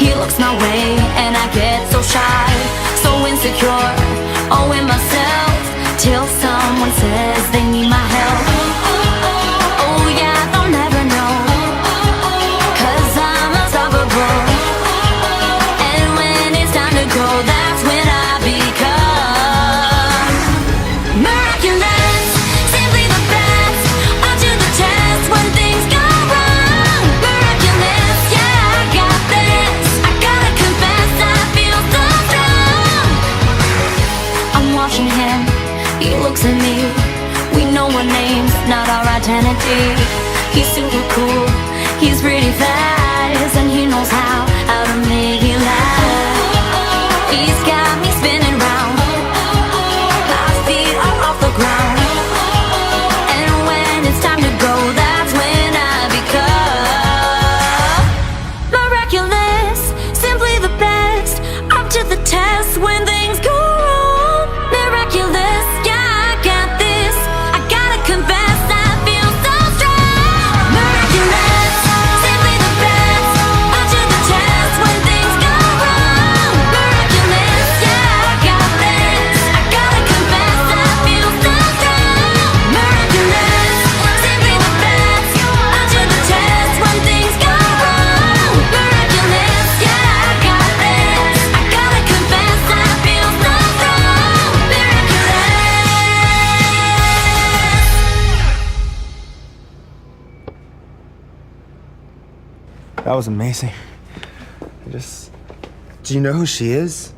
He looks my way and I get so shy, so insecure, oh in myself, till someone says they need my help. Oh yeah, they'll never know, 'cause I'm unstoppable. And when it's time to go, that's when I become miraculous, simply the best, up to the test when things go wrong. Miraculous, yeah, I got this. I gotta confess, I feel so strong. I'm watching him, he looks at me. We know our names, not our identity. He's super cool, he's pretty fast, and he knows how to make me laugh. He's got me spinning round, my feet are off the ground. And when it's time to go, that's when I become miraculous, simply the best, up to the test when things go wrong. Miraculous, yeah, I got this. I gotta confess, I feel so strong. Miraculous, simply the best, up to the test when things go wrong. Miraculous, yeah, I got this. I gotta confess, I feel so strong. Miraculous, simply the best, up to the test when things go wrong. Miraculous, yeah, I got this. I gotta confess, I feel so strong. Miraculous. That was amazing. Do you know who she is?